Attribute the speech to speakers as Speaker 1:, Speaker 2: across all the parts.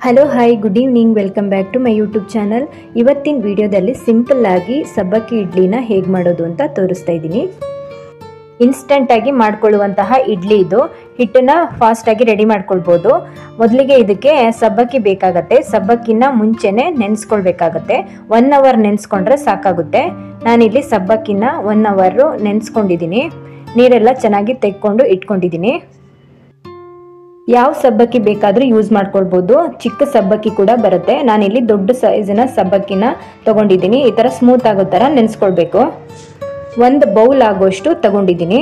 Speaker 1: Hello hi good evening, welcome back to my YouTube channel. ಇವತ್ತಿನ ವಿಡಿಯೋದಲ್ಲಿ simple ಆಗಿ ಸಬ್ಬಕ್ಕಿ ಇಡ್ಲಿನ ಹೇಗೆ ಮಾಡೋದು ಅಂತ ತೋರಿಸ್ತಾ ಇದ್ದೀನಿ. ಇನ್ಸ್ಟೆಂಟ್ ಆಗಿ ಮಾಡ್ಕೊಳ್ಳುವಂತಹ ಇಡ್ಲಿ ಇದು. ಹಿಟ್ಟನ್ನ ಫಾಸ್ಟ್ ಆಗಿ ರೆಡಿ ಮಾಡ್ಕೊಳ್ಬೋದು. ಮೊದಲಿಗೆ ಇದಕ್ಕೆ ಸಬ್ಬಕ್ಕಿ ಬೇಕಾಗತ್ತೆ. ಸಬ್ಬಕ್ಕಿನ ಮುಂಚೆನೆ ನೆನೆಸ್ಕೊಳ್ಬೇಕಾಗತ್ತೆ. 1 ಅವರ್ ನೆನೆಸ್ಕೊಂಡ್ರೆ ಸಾಕಾಗುತ್ತೆ. ನಾನಿಲ್ಲಿ ಸಬ್ಬಕ್ಕಿನ 1 ಅವರ್ ನೆನೆಸ್ಕೊಂಡಿದ್ದೀನಿ. ನೀರೆಲ್ಲ ಚೆನ್ನಾಗಿ ತೆಕ್ಕೊಂಡು ಇಟ್ಕೊಂಡಿದ್ದೀನಿ. ಯಾವ ಸಬ್ಬಕ್ಕಿ ಬೇಕಾದರೂ ಯೂಸ್ ಮಾಡ್ಕೊಳ್ಬೋದು. ಚಿಕ್ಕ ಸಬ್ಬಕ್ಕಿ ಕೂಡ ಬರುತ್ತೆ. ನಾನಿಲ್ಲಿ ದೊಡ್ಡ ಸೈಜಿನ ಸಬ್ಬಕ್ಕಿನ ತಗೊಂಡಿದ್ದೀನಿ. ಈ ಥರ ಸ್ಮೂತ್ ಆಗೋ ಥರ ನೆನೆಸ್ಕೊಳ್ಬೇಕು. 1 ಬೌಲ್ ಆಗೋಷ್ಟು ತಗೊಂಡಿದ್ದೀನಿ.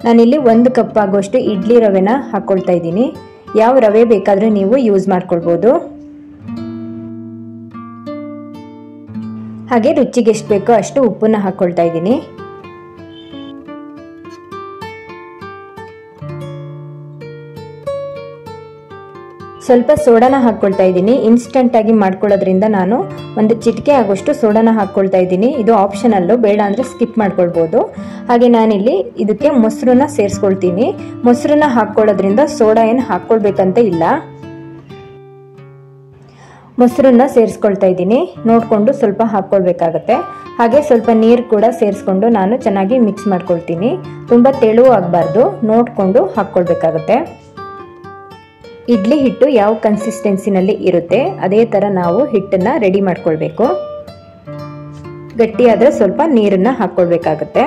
Speaker 1: ನಾನಿಲ್ಲಿ 1 ಕಪ್ ಆಗೋಷ್ಟು ಇಡ್ಲಿ ರವೆನ ಹಾಕ್ಕೊಳ್ತಾ ಇದ್ದೀನಿ. ಯಾವ ರವೆ ಬೇಕಾದರೂ ನೀವು ಯೂಸ್ ಮಾಡ್ಕೊಳ್ಬೋದು. ಹಾಗೆ ರುಚಿಗೆ ಎಷ್ಟು ಬೇಕೋ ಅಷ್ಟು ಉಪ್ಪನ್ನ ಹಾಕ್ಕೊಳ್ತಾ ಇದ್ದೀನಿ. ಸ್ವಲ್ಪ ಸೋಡಾನ ಹಾಕ್ಕೊಳ್ತಾ ಇದ್ದೀನಿ. ಇನ್ಸ್ಟೆಂಟ್ ಆಗಿ ಮಾಡ್ಕೊಳ್ಳೋದ್ರಿಂದ ನಾನು 1 ಚಿಟಿಕೆ ಆಗೋಷ್ಟು ಸೋಡಾನ ಹಾಕ್ಕೊಳ್ತಾ ಇದ್ದೀನಿ. ಇದು ಆಪ್ಷನಲ್ಲು, ಬೇಡ ಅಂದರೆ ಸ್ಕಿಪ್ ಮಾಡ್ಕೊಳ್ಬೋದು. ಹಾಗೆ ನಾನಿಲ್ಲಿ ಇದಕ್ಕೆ ಮೊಸರನ್ನ ಸೇರಿಸ್ಕೊಳ್ತೀನಿ. ಮೊಸರನ್ನ ಹಾಕ್ಕೊಳ್ಳೋದ್ರಿಂದ ಸೋಡಾ ಏನು ಹಾಕ್ಕೊಳ್ಬೇಕಂತ ಇಲ್ಲ. ಮೊಸರನ್ನ ಸೇರಿಸ್ಕೊಳ್ತಾ ಇದ್ದೀನಿ. ನೋಡಿಕೊಂಡು ಸ್ವಲ್ಪ ಹಾಕ್ಕೊಳ್ಬೇಕಾಗತ್ತೆ. ಹಾಗೆ ಸ್ವಲ್ಪ ನೀರು ಕೂಡ ಸೇರಿಸ್ಕೊಂಡು ನಾನು ಚೆನ್ನಾಗಿ ಮಿಕ್ಸ್ ಮಾಡ್ಕೊಳ್ತೀನಿ. ತುಂಬ ತೆಳು ಆಗಬಾರ್ದು, ನೋಡಿಕೊಂಡು ಹಾಕ್ಕೊಳ್ಬೇಕಾಗತ್ತೆ. ಇಡ್ಲಿ ಹಿಟ್ಟು ಯಾವ ಕನ್ಸಿಸ್ಟೆನ್ಸಿನಲ್ಲಿ ಇರುತ್ತೆ ಅದೇ ಥರ ನಾವು ಹಿಟ್ಟನ್ನು ರೆಡಿ ಮಾಡ್ಕೊಳ್ಬೇಕು. ಗಟ್ಟಿಯಾದರೆ ಸ್ವಲ್ಪ ನೀರನ್ನು ಹಾಕ್ಕೊಳ್ಬೇಕಾಗತ್ತೆ.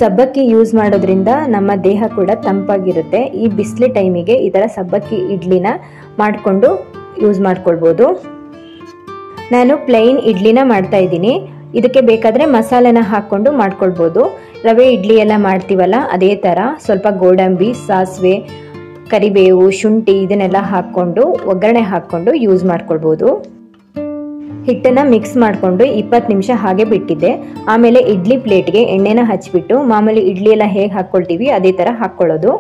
Speaker 1: ಸಬ್ಬಕ್ಕಿ ಯೂಸ್ ಮಾಡೋದ್ರಿಂದ ನಮ್ಮ ದೇಹ ಕೂಡ ತಂಪಾಗಿರುತ್ತೆ. ಈ ಬಿಸಿಲು ಟೈಮಿಗೆ ಈ ಥರ ಸಬ್ಬಕ್ಕಿ ಇಡ್ಲಿನ ಮಾಡಿಕೊಂಡು ಯೂಸ್ ಮಾಡ್ಕೊಳ್ಬೋದು. ನಾನು ಪ್ಲೈನ್ ಇಡ್ಲಿನ ಮಾಡ್ತಾ ಇದ್ದೀನಿ. ಇದಕ್ಕೆ ಬೇಕಾದರೆ ಮಸಾಲೆನ ಹಾಕ್ಕೊಂಡು ಮಾಡ್ಕೊಳ್ಬೋದು. ರವೆ ಇಡ್ಲಿ ಎಲ್ಲ ಮಾಡ್ತೀವಲ್ಲ ಅದೇ ಥರ ಸ್ವಲ್ಪ ಗೋಡಂಬಿ, ಸಾಸಿವೆ, ಕರಿಬೇವು, ಶುಂಠಿ ಇದನ್ನೆಲ್ಲ ಹಾಕ್ಕೊಂಡು ಒಗ್ಗರಣೆ ಹಾಕ್ಕೊಂಡು ಯೂಸ್ ಮಾಡ್ಕೊಳ್ಬೋದು. ಹಿಟ್ಟನ್ನು ಮಿಕ್ಸ್ ಮಾಡಿಕೊಂಡು 20 ನಿಮಿಷ ಹಾಗೆ ಬಿಟ್ಟಿದ್ದೆ. ಆಮೇಲೆ ಇಡ್ಲಿ ಪ್ಲೇಟ್ಗೆ ಎಣ್ಣೆನ ಹಚ್ಬಿಟ್ಟು ಮಾಮೂಲಿ ಇಡ್ಲಿ ಎಲ್ಲ ಹೇಗೆ ಹಾಕ್ಕೊಳ್ತೀವಿ ಅದೇ ಥರ ಹಾಕ್ಕೊಳ್ಳೋದು.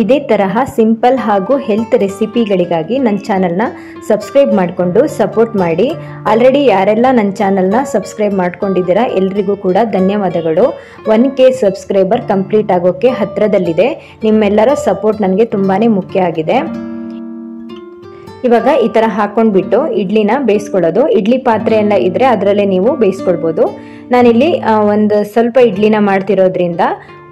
Speaker 1: ಇದೇ ತರಹ ಸಿಂಪಲ್ ಹಾಗೂ ಹೆಲ್ತ್ ರೆಸಿಪಿಗಳಿಗಾಗಿ ನನ್ನ ಚಾನಲ್ನ ಸಬ್ಸ್ಕ್ರೈಬ್ ಮಾಡಿಕೊಂಡು ಸಪೋರ್ಟ್ ಮಾಡಿ. ಆಲ್ರೆಡಿ ಯಾರೆಲ್ಲ ನನ್ನ ಚಾನಲ್ನ ಸಬ್ಸ್ಕ್ರೈಬ್ ಮಾಡ್ಕೊಂಡಿದ್ದೀರಾ ಎಲ್ರಿಗೂ ಕೂಡ ಧನ್ಯವಾದಗಳು. 1K ಸಬ್ಸ್ಕ್ರೈಬರ್ ಕಂಪ್ಲೀಟ್ ಆಗೋಕ್ಕೆ ಹತ್ತಿರದಲ್ಲಿದೆ. ನಿಮ್ಮೆಲ್ಲರ ಸಪೋರ್ಟ್ ನನಗೆ ತುಂಬಾ ಮುಖ್ಯ ಆಗಿದೆ. ಇವಾಗ ಈ ಥರ ಹಾಕ್ಕೊಂಡ್ಬಿಟ್ಟು ಇಡ್ಲಿನ ಬೇಯಿಸ್ಕೊಳ್ಳೋದು. ಇಡ್ಲಿ ಪಾತ್ರೆ ಎಲ್ಲ ಇದ್ದರೆ ಅದರಲ್ಲೇ ನೀವು ಬೇಯಿಸ್ಕೊಳ್ಬೋದು. ನಾನಿಲ್ಲಿ ಸ್ವಲ್ಪ ಇಡ್ಲಿನ ಮಾಡ್ತಿರೋದ್ರಿಂದ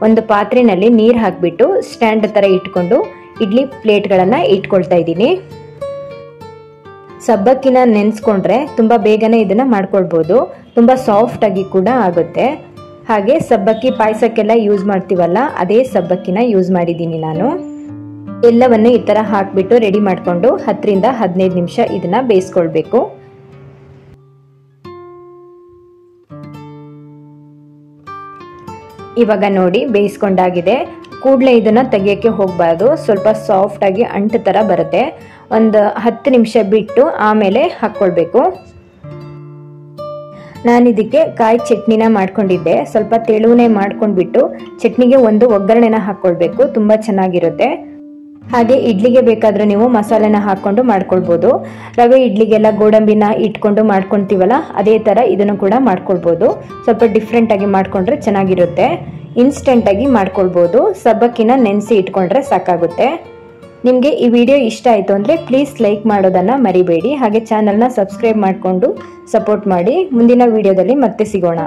Speaker 1: ಒಂದು ಪಾತ್ರೆಯಲ್ಲಿ ನೀರು ಹಾಕಿಬಿಟ್ಟು ಸ್ಟ್ಯಾಂಡ್ ಥರ ಇಟ್ಕೊಂಡು ಇಡ್ಲಿ ಪ್ಲೇಟ್ಗಳನ್ನು ಇಟ್ಕೊಳ್ತಾ ಇದ್ದೀನಿ. ಸಬ್ಬಕ್ಕಿನ ನೆನೆಸ್ಕೊಂಡ್ರೆ ತುಂಬ ಬೇಗನೆ ಇದನ್ನು ಮಾಡ್ಕೊಳ್ಬೋದು. ತುಂಬ ಸಾಫ್ಟಾಗಿ ಕೂಡ ಆಗುತ್ತೆ. ಹಾಗೆ ಸಬ್ಬಕ್ಕಿ ಪಾಯಸಕ್ಕೆಲ್ಲ ಯೂಸ್ ಮಾಡ್ತೀವಲ್ಲ ಅದೇ ಸಬ್ಬಕ್ಕಿನ ಯೂಸ್ ಮಾಡಿದ್ದೀನಿ ನಾನು. ಎಲ್ಲವನ್ನು ಈ ಥರ ಹಾಕಿಬಿಟ್ಟು ರೆಡಿ ಮಾಡಿಕೊಂಡು 10 ರಿಂದ 15 ನಿಮಿಷ ಇದನ್ನು ಬೇಯಿಸ್ಕೊಳ್ಬೇಕು. ಇವಾಗ ನೋಡಿ ಬೇಯಿಸ್ಕೊಂಡಾಗಿದೆ. ಕೂಡಲೇ ಇದನ್ನು ತೆಗಿಯೋಕ್ಕೆ ಹೋಗಬಾರ್ದು. ಸ್ವಲ್ಪ ಸಾಫ್ಟಾಗಿ ಅಂಟು ಥರ ಬರುತ್ತೆ. ಒಂದು 10 ನಿಮಿಷ ಬಿಟ್ಟು ಆಮೇಲೆ ಹಾಕ್ಕೊಳ್ಬೇಕು. ನಾನಿದಕ್ಕೆ ಕಾಯಿ ಚಟ್ನಿನ ಮಾಡ್ಕೊಂಡಿದ್ದೆ. ಸ್ವಲ್ಪ ತೆಳುವನೆ ಮಾಡ್ಕೊಂಡ್ಬಿಟ್ಟು ಚಟ್ನಿಗೆ ಒಂದು ಒಗ್ಗರಣೆನ ಹಾಕ್ಕೊಳ್ಬೇಕು. ತುಂಬ ಚೆನ್ನಾಗಿರುತ್ತೆ. ಹಾಗೆ ಇಡ್ಲಿಗೆ ಬೇಕಾದರೆ ನೀವು ಮಸಾಲೆನ ಹಾಕ್ಕೊಂಡು ಮಾಡ್ಕೊಳ್ಬೋದು. ರವೆ ಇಡ್ಲಿಗೆಲ್ಲ ಗೋಡಂಬಿನ ಇಟ್ಕೊಂಡು ಮಾಡ್ಕೊಳ್ತೀವಲ್ಲ ಅದೇ ಥರ ಇದನ್ನು ಕೂಡ ಮಾಡ್ಕೊಳ್ಬೋದು. ಸ್ವಲ್ಪ ಡಿಫ್ರೆಂಟಾಗಿ ಮಾಡಿಕೊಂಡ್ರೆ ಚೆನ್ನಾಗಿರುತ್ತೆ. ಇನ್ಸ್ಟೆಂಟಾಗಿ ಮಾಡ್ಕೊಳ್ಬೋದು. ಸಬ್ಬಕ್ಕಿನ ನೆನೆಸಿ ಇಟ್ಕೊಂಡ್ರೆ ಸಾಕಾಗುತ್ತೆ. ನಿಮಗೆ ಈ ವಿಡಿಯೋ ಇಷ್ಟ ಆಯಿತು ಅಂದರೆ ಪ್ಲೀಸ್ ಲೈಕ್ ಮಾಡೋದನ್ನು ಮರಿಬೇಡಿ. ಹಾಗೆ ಚಾನಲ್ನ ಸಬ್ಸ್ಕ್ರೈಬ್ ಮಾಡಿಕೊಂಡು ಸಪೋರ್ಟ್ ಮಾಡಿ. ಮುಂದಿನ ವಿಡಿಯೋದಲ್ಲಿ ಮತ್ತೆ ಸಿಗೋಣ.